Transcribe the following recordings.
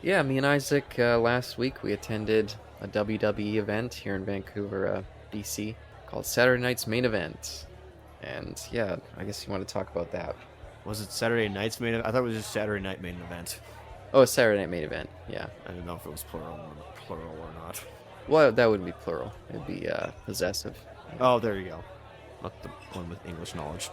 Yeah, me and Isaac last week we attended a WWE event here in Vancouver, BC, called Saturday Night's Main Event. And yeah, I guess you want to talk about that. Was it Saturday night's main event? I thought it was just Saturday night main event. Oh, Saturday Night Main Event. Yeah. I didn't know if it was plural or not. Well, that wouldn't be plural. It'd be possessive. Oh, there you go. Not the one with English knowledge.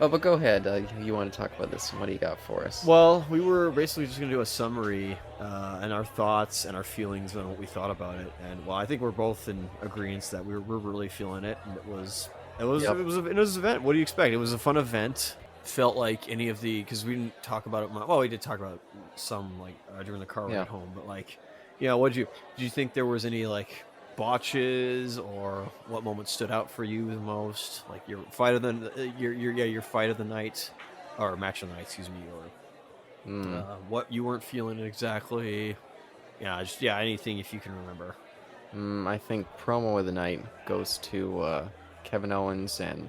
Oh, but go ahead. You want to talk about this? What do you got for us? Well, we were basically just going to do a summary and our thoughts and our feelings on what we thought about it. And well, I think we're both in agreement that we're really feeling it. And Yep. it was an event. What do you expect? It was a fun event. Felt like any of the because we didn't talk about it much. Well, we did talk about some like during the car Yeah. ride home, but like, did you think there was any like botches or what moment stood out for you the most? Like your fight of the your fight of the night or match of the night, excuse me, or what you weren't feeling exactly. Yeah, anything if you can remember. I think promo of the night goes to Kevin Owens and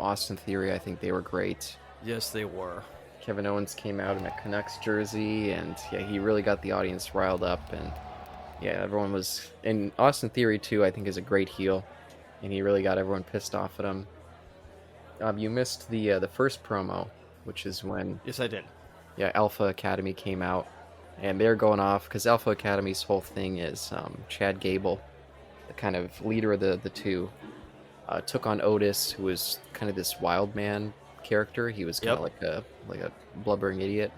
Austin Theory. I think they were great. Yes, they were. Kevin Owens came out in a Canucks jersey, and yeah, he really got the audience riled up, and yeah, everyone was. And Austin Theory too, I think, is a great heel, and he really got everyone pissed off at him. You missed the first promo, which is when Yes, I did. yeah Alpha Academy came out, and they're going off because Alpha Academy's whole thing is Chad Gable, the kind of leader of the two, took on Otis, who was kind of this wild man character. He was kind of like a blubbering idiot,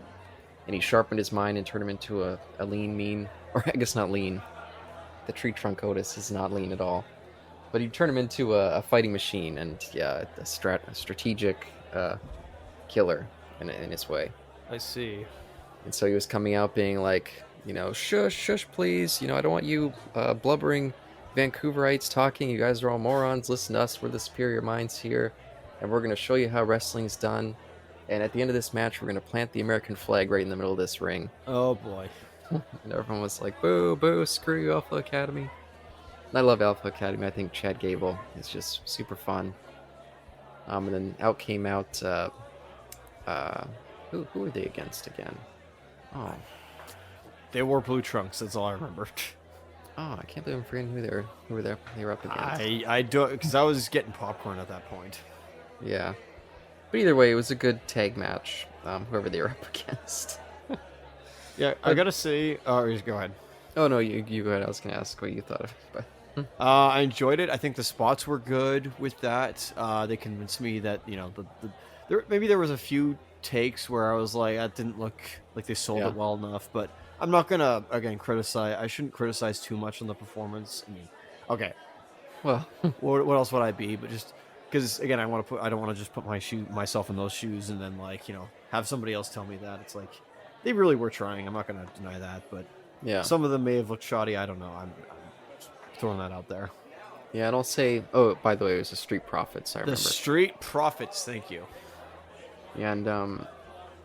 and he sharpened his mind and turned him into a lean, mean, or I guess not lean. The tree trunk Otis is not lean at all, but he turned him into a fighting machine, and yeah, a strategic killer in his way. I see. And so he was coming out being like, shush, shush, please. I don't want you blubbering Vancouverites talking. You guys are all morons. Listen to us. We're the superior minds here. And we're going to show you how wrestling's done. And at the end of this match, we're going to plant the American flag right in the middle of this ring. Oh boy. And everyone was like, boo, boo, screw you, Alpha Academy. And I love Alpha Academy. I think Chad Gable is just super fun. And then out came out... who were they against again? Oh, They wore blue trunks. That's all I remember. I can't believe I'm forgetting they were up against. I do because I was getting popcorn at that point. Yeah, but either way, it was a good tag match. Whoever they were up against. Yeah, I gotta say. Go ahead. Oh no, you go ahead. I was gonna ask what you thought of it, but I enjoyed it. I think the spots were good with that. They convinced me that there was a few takes where I was like, that didn't look like they sold Yeah. it well enough. But I'm not gonna again criticize. I shouldn't criticize too much on the performance. I mean, okay, well, what else would I be? But just because again, I don't want to just put myself in those shoes and then have somebody else tell me that. It's like they really were trying. I'm not gonna deny that, but yeah, some of them may have looked shoddy. I don't know. I'm just throwing that out there. yeah. And I'll say, oh, by the way, it was the Street Profits. I The remember. Street Profits. Thank you. Yeah, and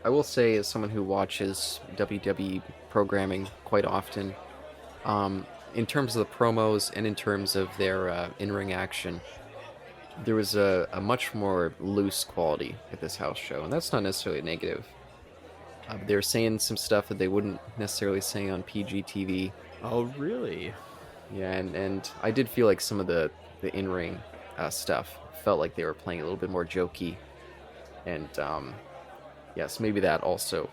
I will say, as someone who watches WWE programming quite often, in terms of the promos and in terms of their in-ring action, there was a much more loose quality at this house show, and that's not necessarily negative. They were saying some stuff that they wouldn't necessarily say on PG TV. Oh, really? Yeah, and I did feel like some of the in-ring stuff felt like they were playing a little bit more jokey. And yes, maybe that also,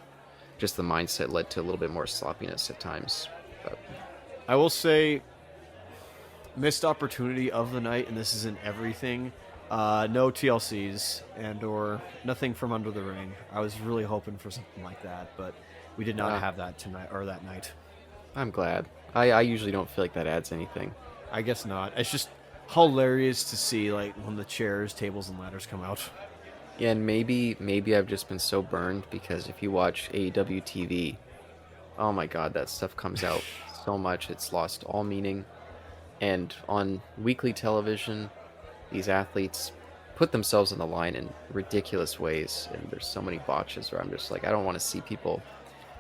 just the mindset led to a little bit more sloppiness at times. But I will say, missed opportunity of the night, and this isn't everything. No TLCs or nothing from under the ring. I was really hoping for something like that, but we did not have that tonight or that night. I'm glad. I usually don't feel like that adds anything. I guess not. It's just hilarious to see when the chairs, tables, and ladders come out. Yeah, and maybe I've just been so burned because if you watch AEW TV, oh my god, that stuff comes out so much it's lost all meaning. And on weekly television, these athletes put themselves on the line in ridiculous ways, and there's so many botches where I'm just like, I don't want to see people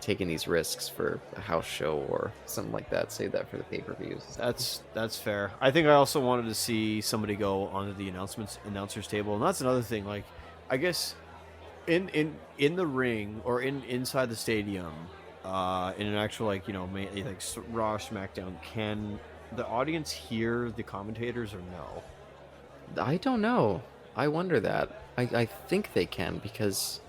taking these risks for a house show or something like that. Save that for the pay-per-views. That's fair. I think I also wanted to see somebody go onto the announcers table, and that's another thing. I guess in the ring or inside the stadium, in an actual like like Raw SmackDown, can the audience hear the commentators or no? I don't know. I wonder that. I think they can because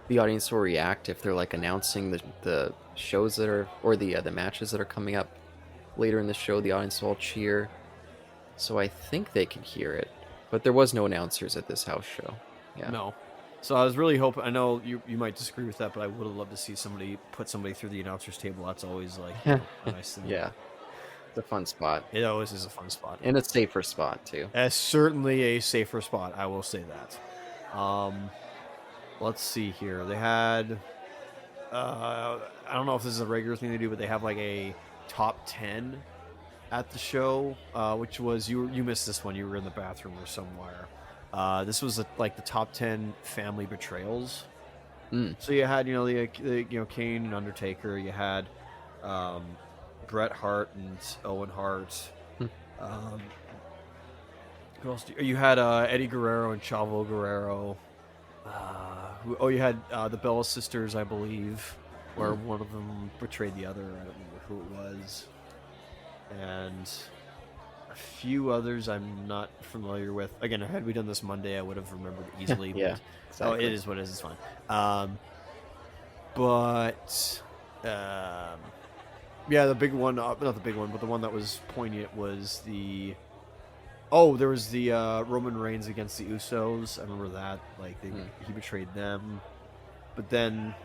the audience will react if they're like announcing the shows that are or the matches that are coming up later in the show. The audience will all cheer, so I think they can hear it. But there was no announcers at this house show. Yeah. No. So I was really hoping. I know you might disagree with that, but I would have loved to see somebody put somebody through the announcers table. That's always like a nice thing. Yeah, it's a fun spot It always is a fun spot. and a safer spot too. It's certainly a safer spot. I will say that. Let's see here. They had. I don't know if this is a regular thing they do, but they have like a top 10 at the show, which was you missed this one. You were in the bathroom or somewhere. This was like the top 10 family betrayals. So you had the Kane and Undertaker. You had Bret Hart and Owen Hart. Who else? You had Eddie Guerrero and Chavo Guerrero. You had the Bella sisters, I believe, where one of them betrayed the other. I don't remember who it was. And a few others I'm not familiar with. Again, had we done this Monday, I would have remembered easily. Yeah, but, exactly. It is what it is. It's fine. Yeah, the big one, not the big one, but the one that was poignant was there was the Roman Reigns against the Usos. I remember that. Like, he betrayed them. But then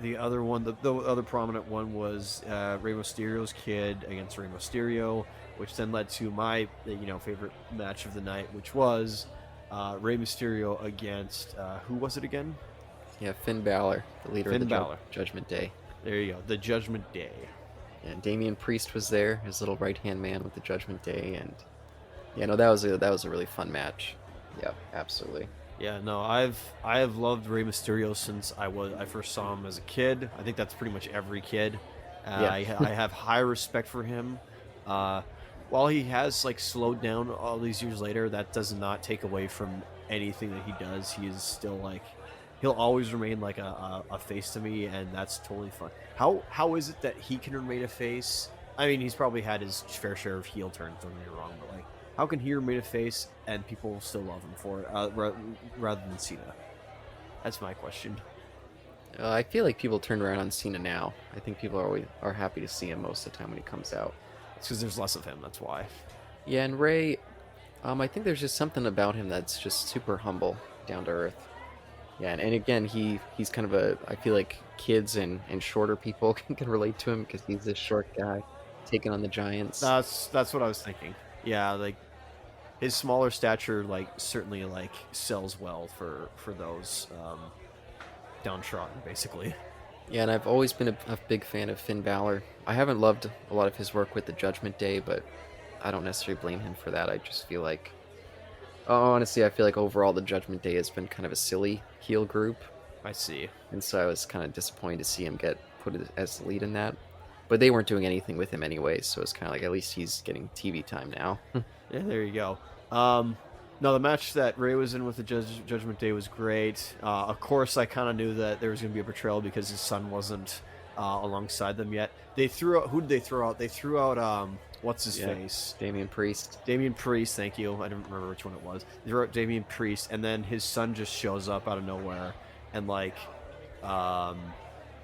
the other one, the other prominent one was Rey Mysterio's kid against Rey Mysterio, which then led to my favorite match of the night, which was Rey Mysterio against who was it again? Yeah, Finn Balor, the leader of the Judgment Day. There you go, the Judgment Day. And Damian Priest was there, his little right-hand man with the Judgment Day, and that was a really fun match. Yeah, absolutely. Yeah, no, I have loved Rey Mysterio since I first saw him as a kid. I think that's pretty much every kid. I have high respect for him. While he has like slowed down all these years later, that does not take away from anything that he does. He is still like, he'll always remain like a face to me, and that's totally fun. How is it that he can remain a face? I mean, he's probably had his fair share of heel turns, don't get me wrong, but like, how can he remain a face and people still love him for it rather than Cena? That's my question. I feel like people turn around on Cena now. I think people are happy to see him most of the time when he comes out. It's because there's less of him, that's why. Yeah, and Ray, I think there's just something about him that's just super humble, down to earth. Yeah, and again, he's kind of I feel like kids and shorter people can relate to him because he's this short guy taking on the giants. That's what I was thinking. Yeah, like his smaller stature like certainly like sells well for those downtrodden, basically. Yeah, and I've always been a big fan of Finn Balor. I haven't loved a lot of his work with the Judgment Day, but I don't necessarily blame him for that. I just feel like, honestly, I feel like overall the Judgment Day has been kind of a silly heel group. I see. And so I was kind of disappointed to see him get put as the lead in that. But they weren't doing anything with him anyway, so it's kind of like at least he's getting TV time now. Yeah, there you go. No, the match that Ray was in with the Judgment Day was great. Of course, I kind of knew that there was going to be a betrayal because his son wasn't alongside them yet. They threw out. Who did they throw out? They threw out what's his face? Damian Priest. Damian Priest. Thank you. I don't remember which one it was. They threw out Damian Priest, and then his son just shows up out of nowhere and like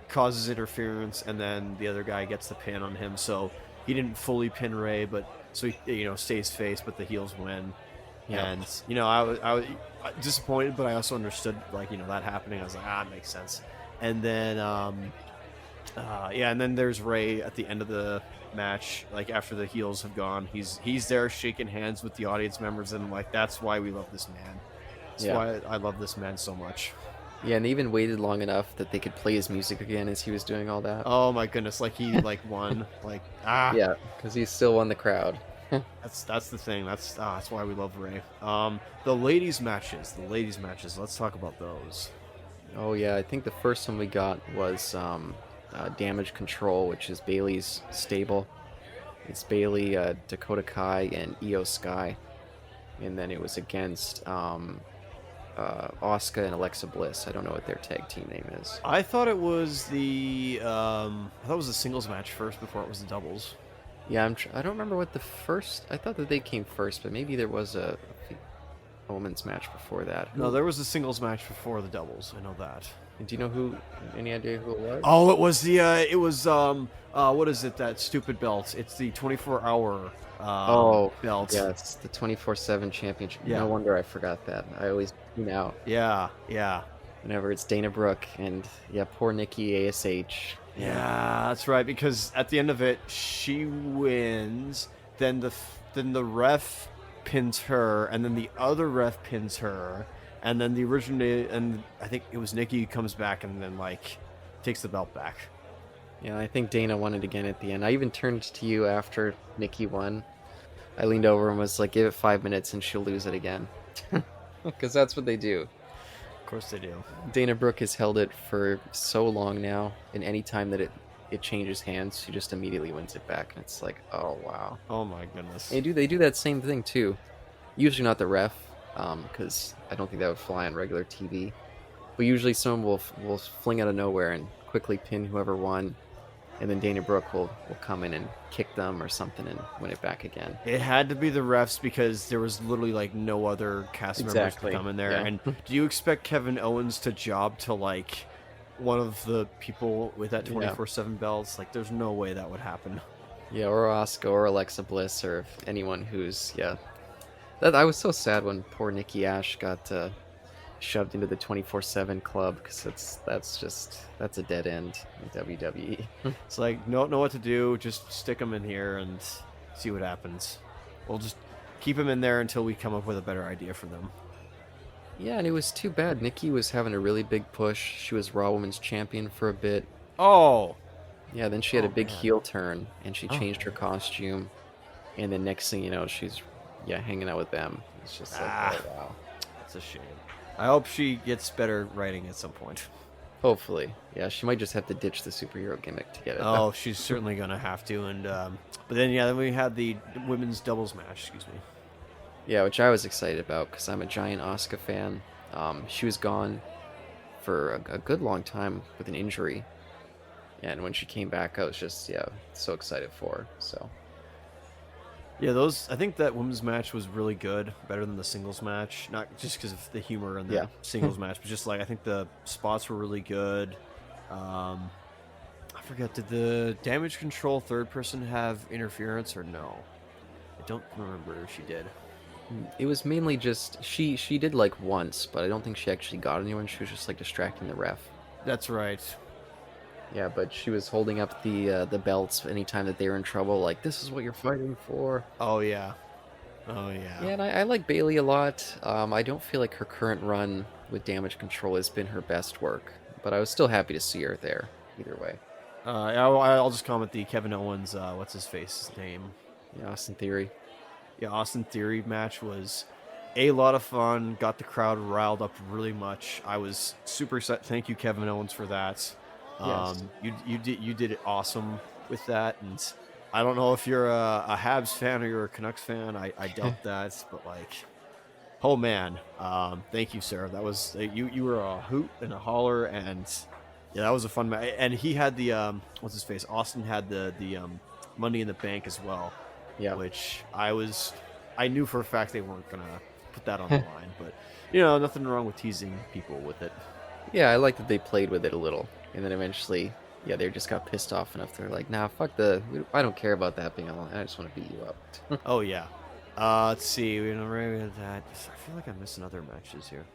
causes interference, and then the other guy gets the pin on him. So he didn't fully pin Ray, but so he stays face, but the heels win. Yeah. And I was disappointed, but I also understood that happening. I was like, it makes sense. And then and then there's Ray at the end of the match, like after the heels have gone. He's there shaking hands with the audience members, and like that's why we love this man. That's why I love this man so much. Yeah, and they even waited long enough that they could play his music again as he was doing all that. Oh my goodness, like he won. Yeah, because he still won the crowd. That's the thing. That's why we love Ray. The ladies matches. Let's talk about those. Oh yeah, I think the first one we got was Damage Control, which is Bailey's stable. It's Bailey, Dakota Kai, and Io Sky, and then it was against Asuka and Alexa Bliss. I don't know what their tag team name is. I thought it was the singles match first before it was the doubles. Yeah, I don't remember what the first. I thought that they came first, but maybe there was a women's match before that. No, there was a singles match before the doubles. I know that. Do you know who? Any idea who it was? Oh, what is it? That stupid belt. It's the 24-hour belt. Yeah, it's the 24/7 championship. Yeah. No wonder I forgot that. I always tune out Yeah. whenever it's Dana Brooke and poor Nikki ASH. Yeah, that's right. Because at the end of it, she wins. Then the ref pins her, and then the other ref pins her, and then and I think it was Nikki who comes back and then takes the belt back. Yeah, I think Dana won it again at the end. I even turned to you after Nikki won. I leaned over and was like, "Give it 5 minutes, and she'll lose it again," because that's what they do. Of course they do. Dana Brooke has held it for so long now, and any time that it changes hands, she just immediately wins it back, and it's like, oh wow. Oh my goodness. They do that same thing too. Usually not the ref, because I don't think that would fly on regular TV. But usually someone will fling out of nowhere and quickly pin whoever won, and then Dana Brooke will come in and kick them or something and win it back again. It had to be the refs because there was literally no other cast members to come in there. Yeah. And do you expect Kevin Owens to job to one of the people with that 24/7 belts? There's no way that would happen. Yeah, or Asuka or Alexa Bliss or anyone who's That I was so sad when poor Nikki Ash got shoved into the 24/7 club, because that's a dead end in WWE. It's don't know what to do. Just stick them in here and see what happens. We'll just keep them in there until we come up with a better idea for them. Yeah, and it was too bad. Nikki was having a really big push. She was Raw Women's Champion for a bit. Oh! Yeah, then she had a big man. heel turn, and she changed her costume. And then next thing you know, she's hanging out with them. It's just oh wow. That's a shame. I hope she gets better writing at some point. Hopefully. Yeah, she might just have to ditch the superhero gimmick to get it. Oh, she's certainly going to have to. And but then we had the women's doubles match, excuse me. Yeah, which I was excited about because I'm a giant Asuka fan. She was gone for a good long time with an injury. And when she came back, I was just, so excited for her. So. Yeah, I think that women's match was really good, better than the singles match. Not just because of the humor in the singles match, but just I think the spots were really good. I forget, did the Damage Control third person have interference or no? I don't remember if she did. It was mainly just, she did once, but I don't think she actually got anyone. She was just distracting the ref. That's right. Yeah, but she was holding up the belts anytime that they were in trouble. This is what you're fighting for. Oh yeah. Yeah, and I like Bayley a lot. I don't feel like her current run with Damage Control has been her best work, but I was still happy to see her there. Either way. I'll just comment the Kevin Owens, what's his face's name? Yeah, Austin Theory. Yeah, Austin Theory match was a lot of fun. Got the crowd riled up really much. I was super excited. Thank you, Kevin Owens, for that. Yes. You did it awesome with that, and I don't know if you're a Habs fan or you're a Canucks fan. I doubt that, but oh man, thank you, sir. That was you were a hoot and a holler, and yeah, that was a fun match. And he had the what's his face? Austin had the Money in the Bank as well. Yeah, which I knew for a fact they weren't gonna put that on the line, but nothing wrong with teasing people with it. Yeah, I like that they played with it a little, and then eventually, they just got pissed off enough. They're like, "Nah, fuck I don't care about that being on. I just want to beat you up." Oh yeah. Let's see. We had that. I feel like I'm missing other matches here.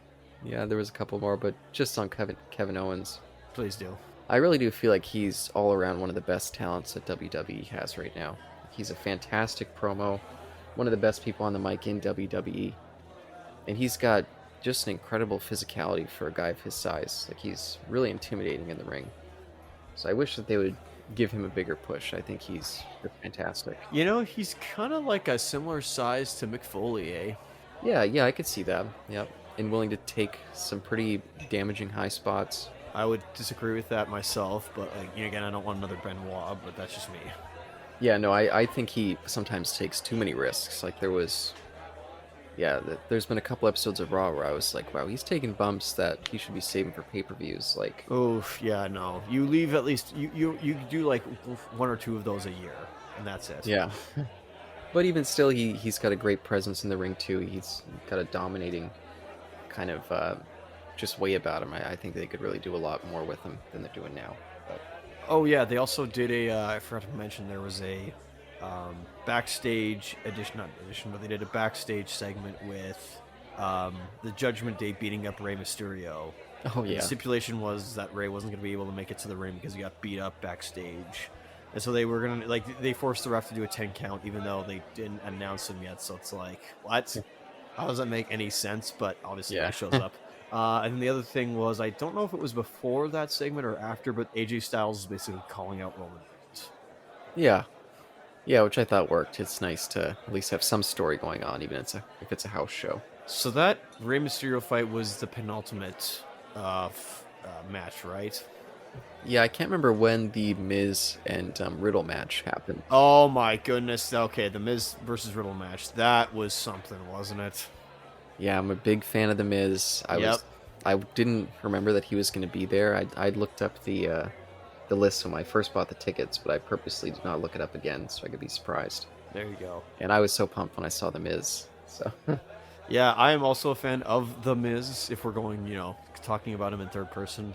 Yeah, there was a couple more, but just on Kevin Owens. Please do. I really do feel like he's all around one of the best talents that WWE has right now. He's a fantastic promo, one of the best people on the mic in WWE, and he's got just an incredible physicality for a guy of his size. He's really intimidating in the ring. So I wish that they would give him a bigger push. I think he's fantastic. He's kind of a similar size to Mick Foley, eh? Yeah, I could see that. Yep, and willing to take some pretty damaging high spots. I would disagree with that myself, but again, I don't want another Benoit, but that's just me. Yeah, no, I think he sometimes takes too many risks. There was Yeah, there's been a couple episodes of Raw where I was like, wow, he's taking bumps that he should be saving for pay-per-views. Like, Oh yeah, no. You leave at least you do like one or two of those a year, and that's it. yeah. But even still, he's got a great presence in the ring too. He's got a dominating kind of just way about him. I think they could really do a lot more with him than they're doing now. But Oh yeah, they also did I forgot to mention there was a backstage edition, not edition, but they did a backstage segment with the Judgment Day beating up Rey Mysterio. oh The yeah, stipulation was that Rey wasn't going to be able to make it to the ring because he got beat up backstage. And so they were going to, like, they forced the ref to do a 10 count even though they didn't announce him yet. So it's like, what? How does that make any sense? But obviously yeah, he shows up. And then the other thing was, I don't know if it was before that segment or after, but AJ Styles is basically calling out Roman Reigns. yeah, yeah. Which I thought worked. It's nice to at least have some story going on, even if it's a house show. So that Rey Mysterio fight was the penultimate match, right? Yeah, I can't remember when the Miz and Riddle match happened. Oh my goodness. Okay, the Miz versus Riddle match. That was something, wasn't it? Yeah, I'm a big fan of the Miz. I didn't remember that he was going to be there. I looked up the list when I first bought the tickets, but I purposely did not look it up again so I could be surprised. There you go. And I was so pumped when I saw the Miz. So Yeah, I am also a fan of The Miz, if we're going, talking about him in third person.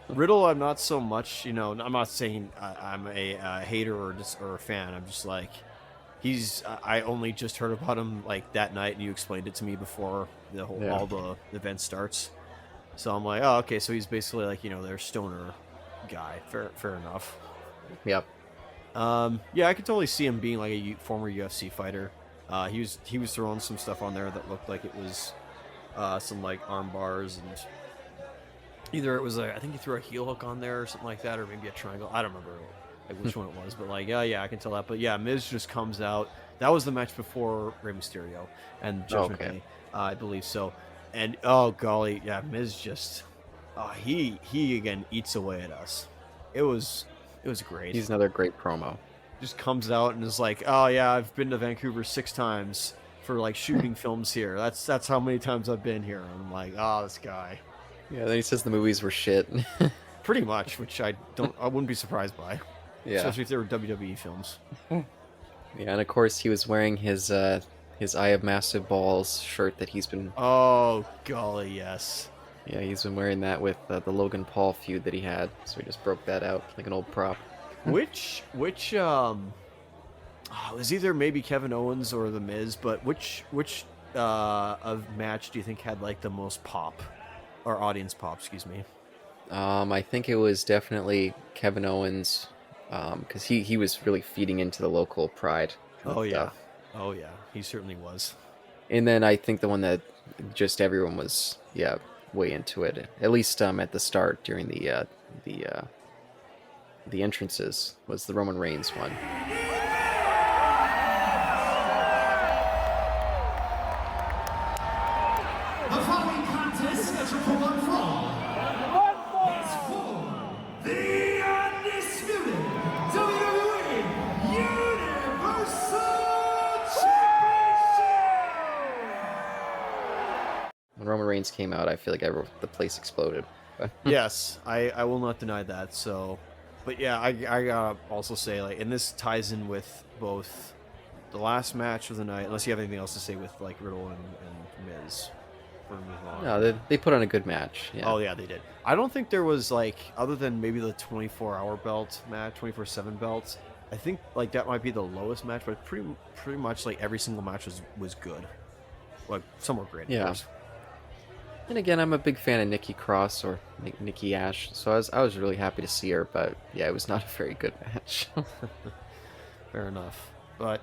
Riddle, I'm not so much, I'm not saying I'm a hater or a fan. I'm just like, I only just heard about him like that night, and you explained it to me before all the event starts. So I'm like, oh, okay, so he's basically like, their stoner guy. Fair enough. yep. Yeah, I could totally see him being like a former UFC fighter. He was throwing some stuff on there that looked like it was some like arm bars, and either it was I think he threw a heel hook on there or something like that, or maybe a triangle. I don't remember like which one it was, but like yeah, I can tell that. But yeah, Miz just comes out. That was the match before Rey Mysterio and Judgment Day, I believe so. And oh golly, yeah, Miz just he again eats away at us. It was great. He's another great promo. Just comes out and is like, oh yeah, I've been to Vancouver 6 times for like shooting films here. That's how many times I've been here. I'm like, oh, this guy. Yeah, then he says the movies were shit. Pretty much, which I wouldn't be surprised by. Yeah. Especially if they were WWE films. Yeah, and of course he was wearing his I Have Massive Balls shirt that he's been. Oh golly, yes. Yeah, he's been wearing that with the Logan Paul feud that he had, so he just broke that out like an old prop. Which it was either maybe Kevin Owens or The Miz, but which of match do you think had like the most pop, or audience pop? Excuse me. I think it was definitely Kevin Owens, because he was really feeding into the local pride. Oh yeah, stuff. oh yeah, he certainly was. And then I think the one that just everyone was way into it, at least at the start during the entrances, was the Roman Reigns one. The following contest scheduled for one fall is for the undisputed WWE Universal Championship. When Roman Reigns came out, I feel like the place exploded. Yes, I will not deny that. So, but yeah, I gotta also say, like, and this ties in with both the last match of the night, unless you have anything else to say with like Riddle and Miz. No, they put on a good match. Yeah. Oh yeah, they did. I don't think there was like, other than maybe the 24-hour belt match, 24/7 belts. I think like that might be the lowest match, but pretty much like every single match was good, like somewhat great. Yeah. Of course. And again, I'm a big fan of Nikki Cross, or Nikki Ash, so I was really happy to see her. But yeah, it was not a very good match. Fair enough. But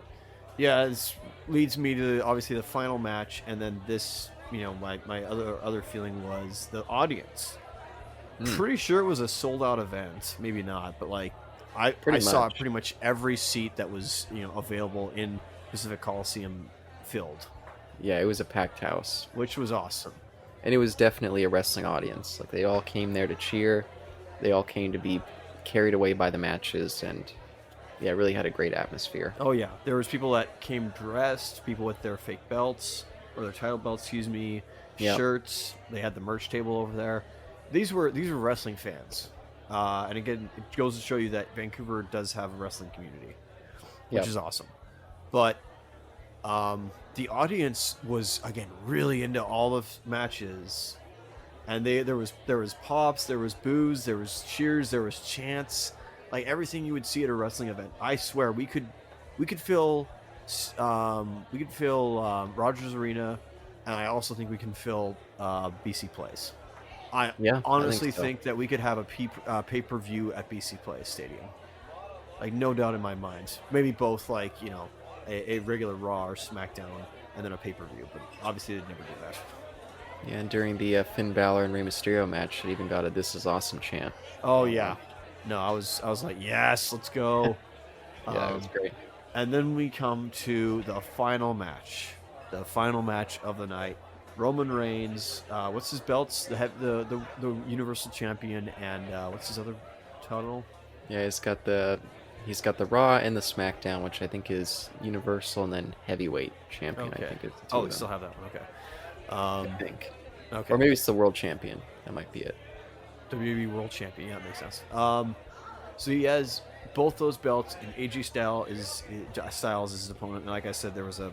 yeah, this leads me to obviously the final match, and then this, my other feeling was the audience. Pretty sure it was a sold out event, maybe not, but like I saw pretty much every seat that was available in Pacific Coliseum filled. Yeah, it was a packed house, which was awesome. And it was definitely a wrestling audience. Like, they all came there to cheer. They all came to be carried away by the matches, and yeah, it really had a great atmosphere. Oh yeah, there was people that came dressed, people with their fake belts or their title belts, excuse me, Yep. shirts. They had the merch table over there. These were wrestling fans, and again, it goes to show you that Vancouver does have a wrestling community, which Yep. is awesome. But the audience was again really into all of matches, and there was pops, there was boos, there was cheers, there was chants, like everything you would see at a wrestling event. I swear we could fill Rogers Arena, and I also think we can fill BC Place. I Yeah, honestly I think think that we could have a pay-per-view at BC Place Stadium. Like, no doubt in my mind. Maybe both, like, you know, a regular Raw or SmackDown and then a pay-per-view, but obviously they'd never do that. so. Yeah, and during the Finn Balor and Rey Mysterio match, it even got a "This is awesome" chant. Oh yeah. No, I was like, yes, let's go. Yeah, it was great. And then we come to the final match. The final match of the night. Roman Reigns, what's his belts? The Universal Champion, and what's his other title? Yeah, he's got the Raw and the SmackDown, which I think is Universal, and then Heavyweight Champion. Okay. I think is the two Oh, of we them, still have that one. Okay. I think, Okay. or maybe it's the World Champion. That might be it. WWE World Champion. Yeah, that makes sense. So he has both those belts, and AJ Styles is his opponent. And like I said, there was a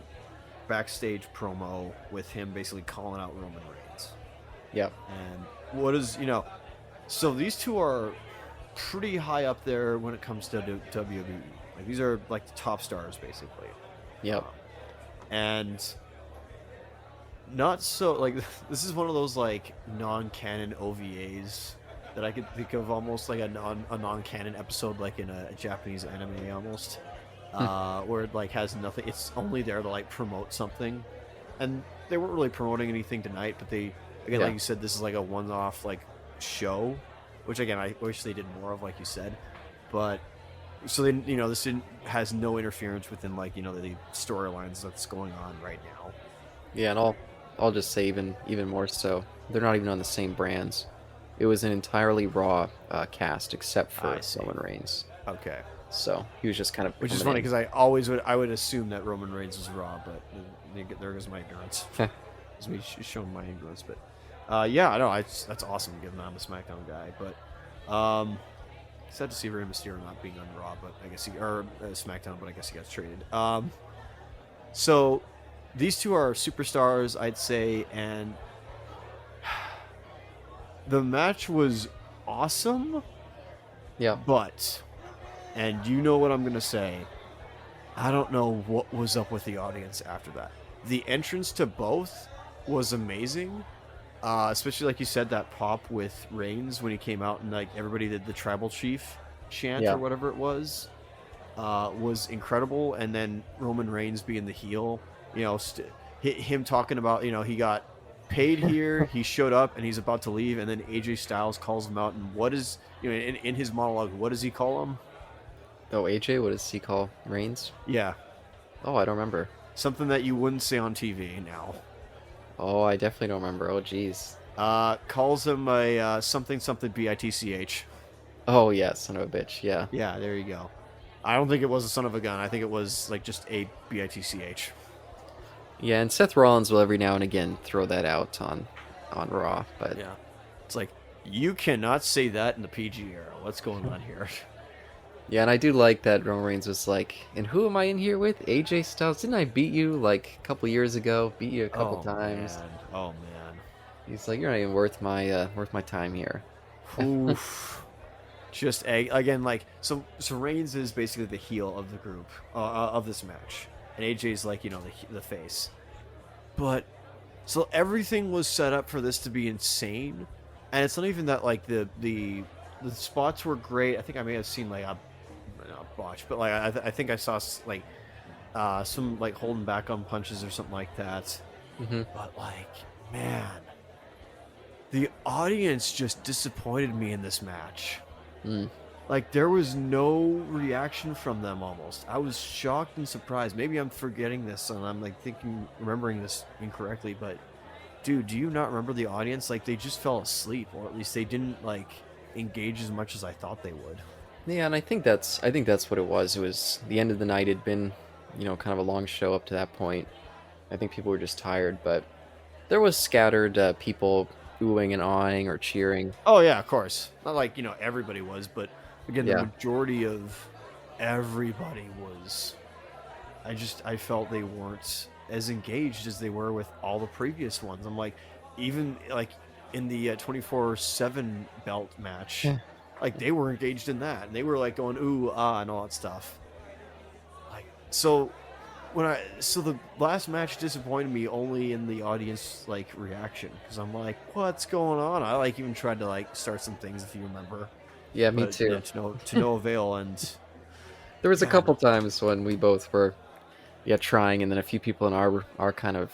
backstage promo with him basically calling out Roman Reigns. Yep. And what is, so these two are pretty high up there when it comes to WWE. Like, these are like the top stars, basically. Yep. And not so, like, this is one of those, like, non-canon OVAs that I could think of almost like a non-canon episode, like in a Japanese anime almost, where it, like, has nothing. It's only there to, like, promote something. And they weren't really promoting anything tonight, but they, again, Yeah. like you said, this is like a one-off, like, show, which, again, I wish they did more of, like you said. But so then, this has no interference within, like, the storylines that's going on right now. Yeah, and I'll just say even more so, they're not even on the same brands. It was an entirely Raw cast except for I see. Roman Reigns. Okay. So he was just kind of Which is coming funny in. because I would assume that Roman Reigns was Raw, but there goes my ignorance. It's me showing my ignorance, but yeah, I know that's awesome given I'm a SmackDown guy, but sad to see Rey Mysterio not being on Raw, but I guess SmackDown, but I guess he got traded. So these two are superstars, I'd say, and the match was awesome, Yeah. but, and you know what I'm going to say, I don't know what was up with the audience after that. The entrance to both was amazing, especially like you said, that pop with Reigns when he came out and like everybody did the tribal chief chant Yeah. or whatever it was incredible. And then Roman Reigns being the heel, him talking about, he got paid here, he showed up and he's about to leave, and then AJ Styles calls him out, and what is, in his monologue, what does he call him? Oh, AJ, what does he call Reigns? Yeah, Oh, I don't remember. something that you wouldn't say on TV now. Oh, I definitely don't remember. Oh, jeez. Calls him a something bitch. Oh, yeah, son of a bitch. Yeah. Yeah, there you go. I don't think it was a son of a gun. I think it was like just a bitch. Yeah, and Seth Rollins will every now and again throw that out on Raw, but Yeah, it's like, you cannot say that in the PG era. What's going on here? yeah, and I do like that Roman Reigns was like, and who am I in here with? AJ Styles? Didn't I beat you like a couple years ago? Beat you a couple times. Man. Oh man. He's like, you're not even worth my time here. Oof. Just again, like, so Reigns is basically the heel of the group of this match, and AJ's like, the face. But so everything was set up for this to be insane, and it's not even that, like, the spots were great. I think I may have seen like a not botch, but like I think I saw like some like holding back on punches or something like that. Mm-hmm. But like, man, the audience just disappointed me in this match. Mm. Like, there was no reaction from them almost. I was shocked and surprised. Maybe I'm forgetting this and I'm like remembering this incorrectly, but dude, do you not remember the audience? Like, they just fell asleep, or at least they didn't like engage as much as I thought they would. Yeah, and I think that's what it was. It was the end of the night. Had been, kind of a long show up to that point. I think people were just tired, but there was scattered people oohing and awing or cheering. Oh yeah, of course. Not like everybody was, but again, the Yeah, majority of everybody was. I felt they weren't as engaged as they were with all the previous ones. I'm like, even like in the 24/7 belt match, yeah, like they were engaged in that, and they were like going ooh ah and all that stuff. Like so, so the last match disappointed me only in the audience like reaction because I'm like, what's going on? I like even tried to like start some things if you remember, yeah. Me but yeah, too. to no avail. And There was a God, couple times when we both were, yeah, trying, and then a few people in our kind of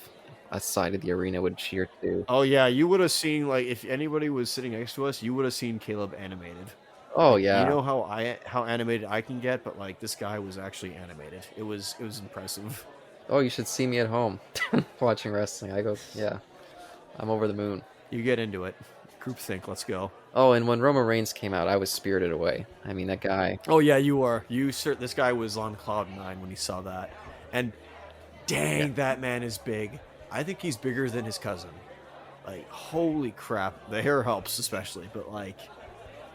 side of the arena would cheer too. oh yeah, you would have seen like if anybody was sitting next to us, you would have seen Caleb animated. Oh Like you yeah. know how animated I can get, but like this guy was actually animated. It was impressive. Oh, you should see me at home watching wrestling. I go, yeah, I'm over the moon. You get into it. Groupthink, let's go. Oh, and when Roman Reigns came out, I was spirited away. I mean, that guy. Oh yeah, you are. This guy was on cloud nine when he saw that, and Yeah, dang, that man is big. I think he's bigger than his cousin. Like holy crap, the hair helps especially, but like,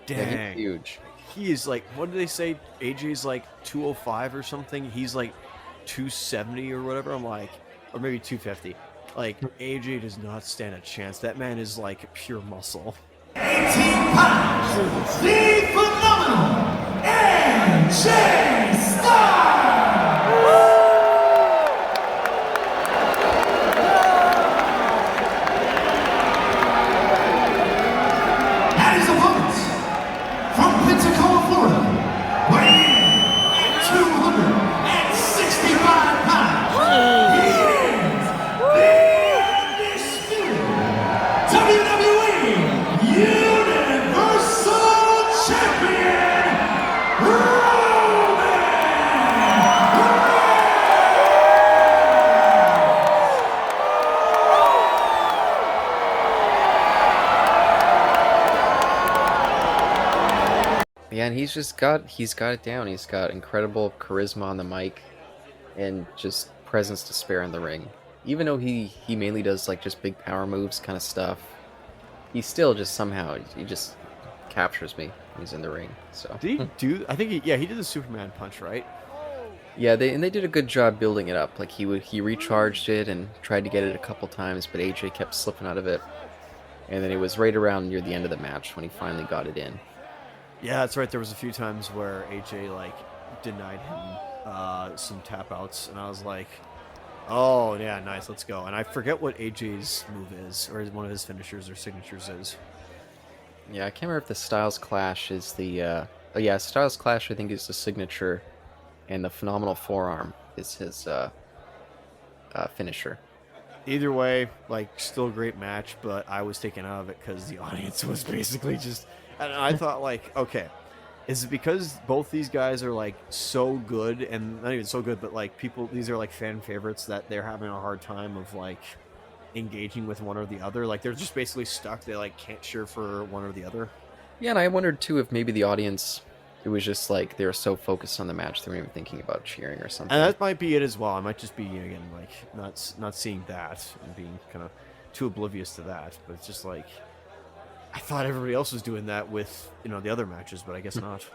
yeah, he's dang. huge. He is like, what did they say? AJ's like 205 or something. He's like 270 or whatever. I'm like, or maybe 250. Like, AJ does not stand a chance. That man is like pure muscle. 18 pounds, the phenomenal AJ Styles! And his opponent, from Pensacola, Florida, weighing in at 265 pounds, he is the undisputed WWE Universal Champion, Roman Yeah, and he's got it down. He's got incredible charisma on the mic, and just presence to spare in the ring. Even though he mainly does like just big power moves kind of stuff, he still just somehow he just captures me when he's in the ring. So Did he do? I think he did the Superman punch, right? yeah, they did a good job building it up. Like he recharged it and tried to get it a couple times, but AJ kept slipping out of it. And then it was right around near the end of the match when he finally got it in. Yeah, that's right. There was a few times where AJ like denied him some tap outs, and I was like, "Oh yeah, nice, let's go." And I forget what AJ's move is, or one of his finishers or signatures is. Yeah, I can't remember if the Styles Clash is the. Oh yeah, Styles Clash I think is the signature, and the Phenomenal Forearm is his finisher. Either way, like still a great match, but I was taken out of it because the audience was basically just. And I thought like, okay, is it because both these guys are like so good, and not even so good, but like these are like fan favorites that they're having a hard time of like engaging with one or the other. Like they're just basically stuck. They like can't cheer for one or the other. Yeah, and I wondered too if maybe the audience, it was just like they were so focused on the match they weren't even thinking about cheering or something. And that might be it as well. I might just be again like not seeing that and being kind of too oblivious to that. But it's just like I thought everybody else was doing that with the other matches, but I guess not.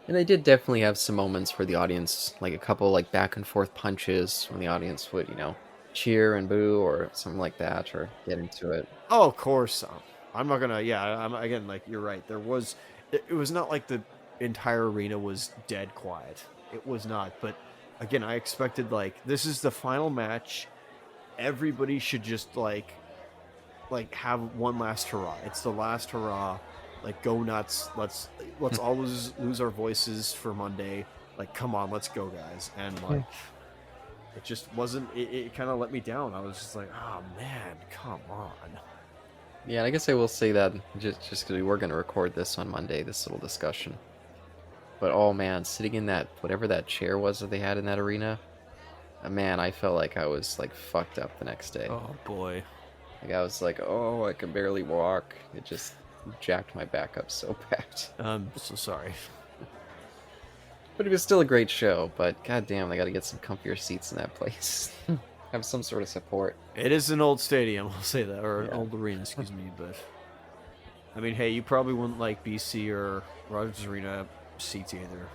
And they did definitely have some moments where the audience, like a couple like back and forth punches when the audience would, cheer and boo or something like that or get into it. Oh, of course. I'm not gonna. Yeah, I'm again like you're right. There was. It was not like the entire arena was dead quiet. It was not. But again, I expected like this is the final match. Everybody should just like have one last hurrah. It's the last hurrah. Like go nuts. Let's always lose our voices for Monday. Like come on, let's go, guys. And like it just wasn't. It kind of let me down. I was just like, oh man, come on. Yeah, and I guess I will say that just because we were going to record this on Monday, this little discussion. But oh man, sitting in that, whatever that chair was that they had in that arena, man, I felt like I was like fucked up the next day. Oh boy. Like I was like, oh, I can barely walk. It just jacked my back up so bad. I'm so sorry. But it was still a great show. But goddamn, I got to get some comfier seats in that place. Have some sort of support. It is an old stadium, I'll say that, or an Yeah. old arena, excuse me. But I mean, hey, you probably wouldn't like BC or Rogers Arena seats either.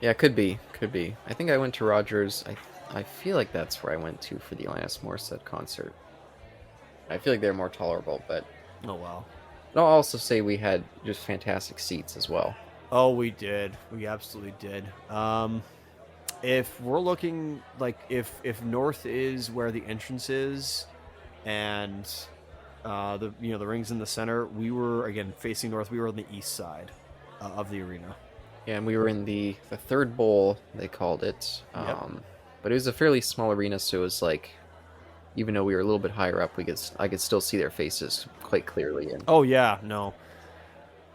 Yeah, could be. I think I went to Rogers. I feel like that's where I went to for the Alanis Morissette concert. I feel like they're more tolerable, but Oh wow. I'll also say we had just fantastic seats as well. Oh, we did. We absolutely did. If we're looking like if north is where the entrance is, and the the ring's in the center, we were again facing north. We were on the east side of the arena. Yeah, and we were in the third bowl, they called it. Yep. But it was a fairly small arena, so it was like, even though we were a little bit higher up, I could still see their faces quite clearly. And Oh yeah, no.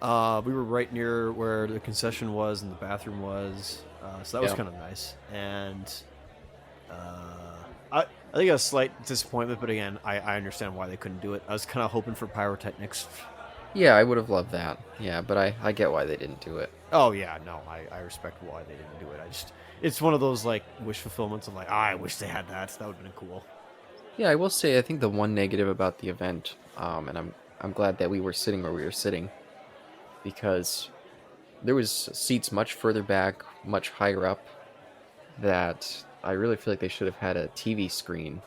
We were right near where the concession was and the bathroom was, so that was Yeah. kind of nice. And I think a slight disappointment, but again, I understand why they couldn't do it. I was kind of hoping for pyrotechnics. yeah, I would have loved that. Yeah, but I get why they didn't do it. Oh yeah, no, I respect why they didn't do it. It's one of those like wish fulfillments of like, I wish they had that. That would have been cool. Yeah, I will say I think the one negative about the event, and I'm glad that we were sitting where we were sitting, because there was seats much further back, much higher up, that I really feel like they should have had a TV screen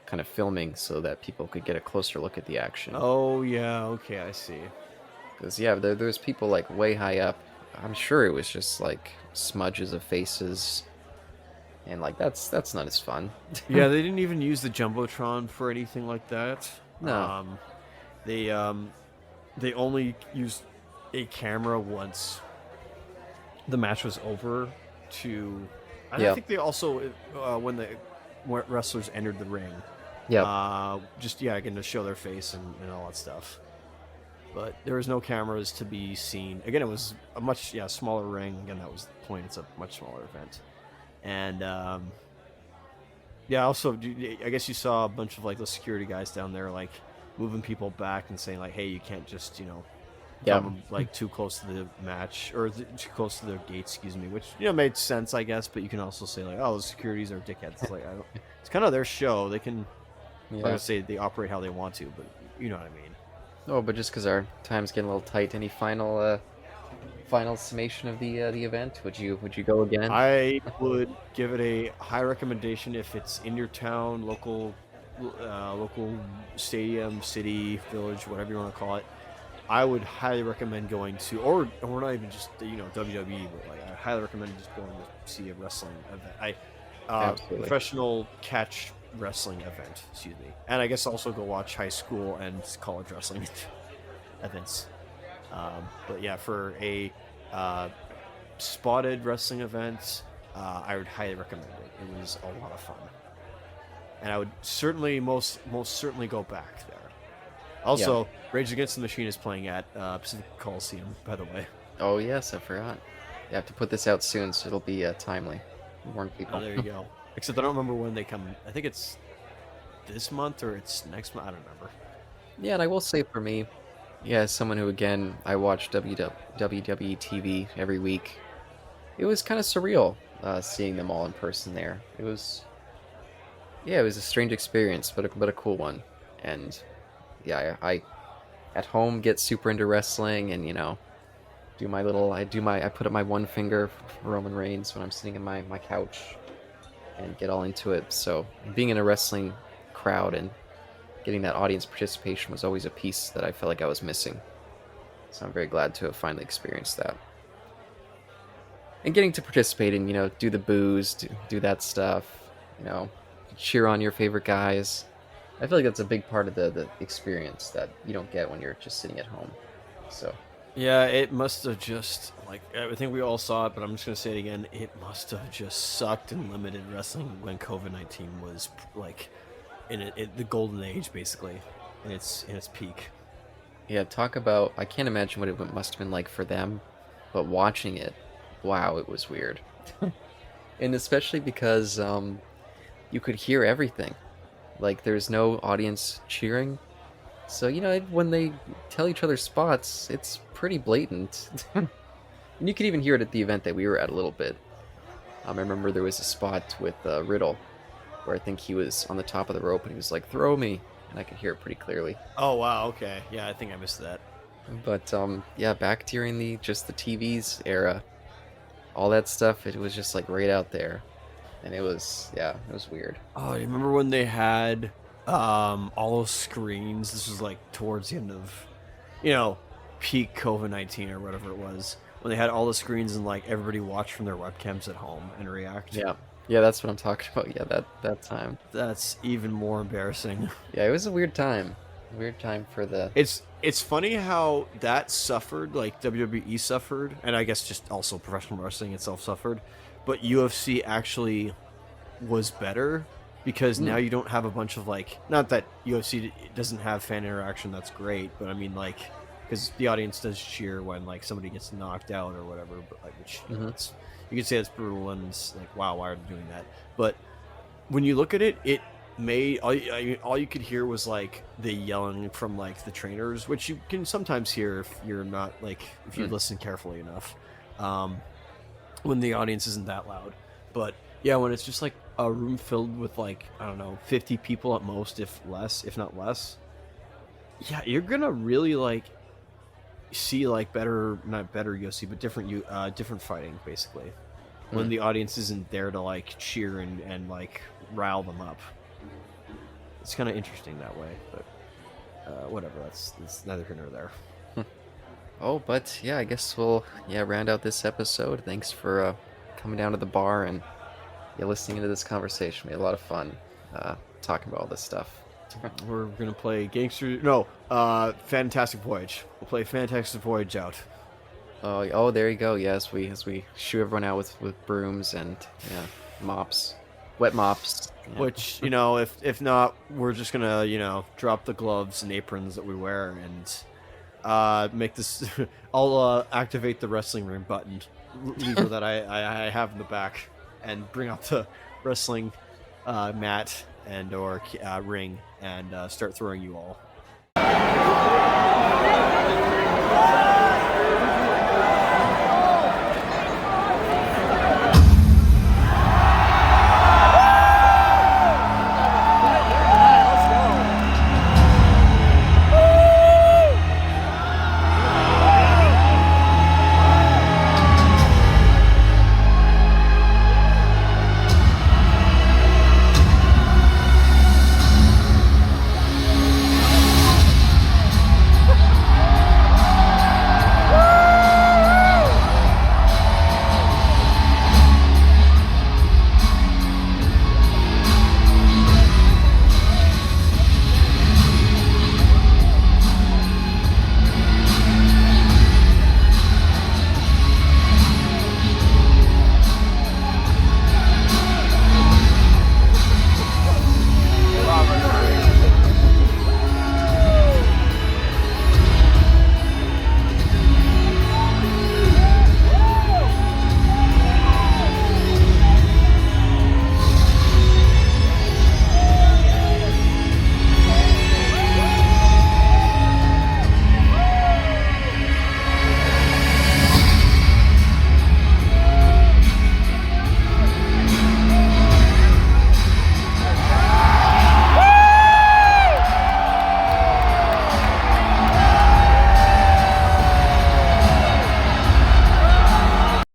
kind of filming so that people could get a closer look at the action. Oh yeah, okay, I see. Because yeah, there's people like way high up. I'm sure it was just like smudges of faces, and like that's not as fun. Yeah, they didn't even use the jumbotron for anything like that. No. They only used a camera once the match was over. I Yeah. think they also when the wrestlers entered the ring. Yeah. Just again to show their face and all that stuff. But there was no cameras to be seen. Again, it was a much smaller ring. Again, that was the point. It's a much smaller event. And also, I guess you saw a bunch of like the security guys down there like moving people back and saying like, "Hey, you can't just come like too close to the match or too close to their gate." Excuse me, which made sense, I guess. But you can also say like, "Oh, the securities are dickheads." It's like it's kind of their show. They can. I'm not gonna say they operate how they want to, but you know what I mean. Oh, but just because our time's getting a little tight, any final summation of the event? Would you go again? I would give it a high recommendation if it's in your town, local stadium, city, village, whatever you want to call it. I would highly recommend going to, or not even just WWE, but like I highly recommend just going to see a wrestling event. Absolutely. Professional catch wrestling event, excuse me, and I guess also go watch high school and college wrestling events. But yeah, for a spotted wrestling event, I would highly recommend it. It was a lot of fun, and I would certainly most certainly go back there. Also, Rage Against the Machine is playing at Pacific Coliseum, by the way. Oh yes, I forgot. You have to put this out soon, so it'll be timely. Warn people. Oh, there you go. Except I don't remember when they come. I think it's this month or it's next month. I don't remember. Yeah, and I will say for me, as someone who again I watch WWE TV every week, it was kind of surreal seeing them all in person there. It was a strange experience, but a cool one. And yeah, I at home get super into wrestling, and I put up my one finger for Roman Reigns when I'm sitting in my couch and get all into it. So being in a wrestling crowd and getting that audience participation was always a piece that I felt like I was missing. So I'm very glad to have finally experienced that. And getting to participate in, do the boos, do that stuff, cheer on your favorite guys. I feel like that's a big part of the experience that you don't get when you're just sitting at home. So Yeah, it must have just, I think we all saw it, but I'm just going to say it again. It must have just sucked and limited wrestling when COVID-19 was, in the golden age, basically, in its peak. yeah, talk about, I can't imagine what it must have been like for them, but watching it, wow, it was weird. And especially because you could hear everything. Like, there's no audience cheering. So, when they tell each other spots, it's pretty blatant. And you could even hear it at the event that we were at a little bit. I remember there was a spot with Riddle where I think he was on the top of the rope and he was like, "Throw me," and I could hear it pretty clearly. Oh wow, okay, yeah, I think I missed that. But yeah, back during the TV's era, all that stuff, it was just like right out there, and it was weird. Oh, you remember when they had all those screens? This was like towards the end of, peak COVID-19 or whatever it was. When they had all the screens and like everybody watched from their webcams at home and react. Yeah, that's what I'm talking about. Yeah, that time. That's even more embarrassing. Yeah, it was a weird time. Weird time for the. It's funny how that suffered, like WWE suffered, and I guess just also professional wrestling itself suffered, but UFC actually was better because now you don't have a bunch of like, not that UFC doesn't have fan interaction, that's great, but I mean like, because the audience does cheer when like somebody gets knocked out or whatever, but like, which it's, you can say it's brutal and it's like, wow, why are they doing that? But when you look at it, it made all you could hear was like the yelling from like the trainers, which you can sometimes hear if you're not like if you listen carefully enough, when the audience isn't that loud. But yeah, when it's just like a room filled with like, I don't know, 50 people at most, if not less, yeah, you're gonna really like see like not better UFC, but different fighting basically, when the audience isn't there to like cheer and like rile them up. It's kind of interesting that way, but whatever. That's neither here nor there. Oh, but yeah, I guess we'll round out this episode. Thanks for coming down to the bar and listening to this conversation. We had a lot of fun talking about all this stuff. We're gonna play Fantastic Voyage. We'll play Fantastic Voyage out. Oh, there you go. Yeah, as we shoo everyone out with brooms and mops, wet mops. Yeah. Which if not, we're just gonna drop the gloves and aprons that we wear and make this. I'll activate the wrestling ring button lever that I have in the back and bring out the wrestling mat and or ring and start throwing you all.